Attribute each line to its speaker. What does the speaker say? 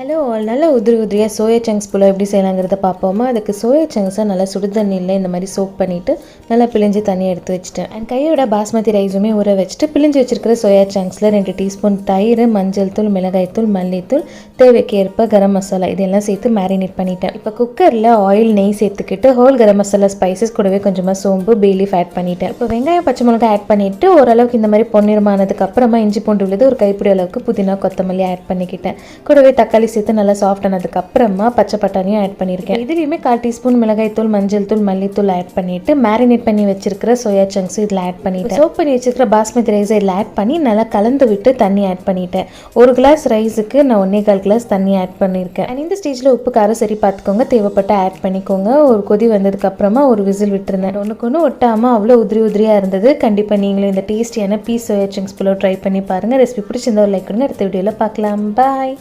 Speaker 1: Hello all, நல்லா உதிரி உதிரியாக சோயா சங்க்ஸ் புலாவ் எப்படி செய்யலாங்கிறத பார்ப்போமா. அதுக்கு சோயா சங்க்ஸை நல்லா சுடு தண்ணியில் இந்த மாதிரி சோக் பண்ணிவிட்டு நல்லா பிழிஞ்சு தண்ணியை எடுத்து வச்சுட்டேன். அண்ட் கையோட பாஸ்மதி ரைஸுமே ஊற வச்சுட்டு பிழிஞ்சு வச்சிருக்கிற சோயா சங்க்ஸில் 2 டீஸ்பூன் தயிர், மஞ்சள் தூள், மிளகாய்த்தூள், மல்லித்தூள், தேவைக்கு ஏற்ப கரம் மசாலா இதெல்லாம் சேர்த்து மேரினேட் பண்ணிட்டேன். இப்போ குக்கரில் ஆயில், நெய் சேர்த்துக்கிட்டு ஹோல் கரம் மசாலா ஸ்பைசஸ் கூடவே கொஞ்சமாக சோம்பு, பே லீஃப் ஆட் பண்ணிட்டேன். இப்போ வெங்காயம், பச்சை மிளகாய் ஆட் பண்ணிவிட்டு ஓரளவுக்கு இந்த மாதிரி பொன்னிறமானதுக்கு அப்புறமா இஞ்சி பூண்டு விழுது ஒரு கைப்பிடி அளவுக்கு புதினா, கொத்தமல்லி ஆட் பண்ணிக்கிட்டேன். கூடவே தக்காளி சேர்த்து நல்லா சாஃப்ட் ஆனதுக்கு அப்புறமா பச்சை பட்டாணியும் ஆட் பண்ணியிருக்கேன். இதுலேயுமே 1/4 டீஸ்பூன் மிளகாய் தூள், மஞ்சள் தூள், மல்லித்தூள் ஆட் பண்ணிட்டு மேரினேட் பண்ணி வச்சிருக்கிற சோயா சங்க்ஸ் இதில் ஆட் பண்ணிட்டேன். சோப் பண்ணி வச்சிருக்கிற பாஸ்மதி ரைஸை இதில் ஆட் பண்ணி நல்லா கலந்து விட்டு தண்ணி ஆட் பண்ணிட்டேன். 1 கிளாஸ் ரைஸுக்கு நான் 1.25 கிளாஸ் தண்ணி ஆட் பண்ணியிருக்கேன். அண்ட் இந்த ஸ்டேஜில் உப்பு காரம் சரி பார்த்துக்கோங்க, தேவைப்பட்ட ஆட் பண்ணிக்கோங்க. ஒரு கொதி வந்ததுக்கு அப்புறமா ஒரு விசில் விட்டுருந்தேன். ஒன்றுக்கு ஒன்று ஒட்டாமல் அவ்வளோ உதிரி உதிரியாக இருந்தது. கண்டிப்பாக நீங்களும் இந்த டேஸ்டியான peas soya chunks pulao try பண்ணி பாருங்கள். ரெசிபி பிடிச்சிருந்தா ஒரு லைக் கொடுங்க. அடுத்த வீடியோவில் பார்க்கலாம். பாய்.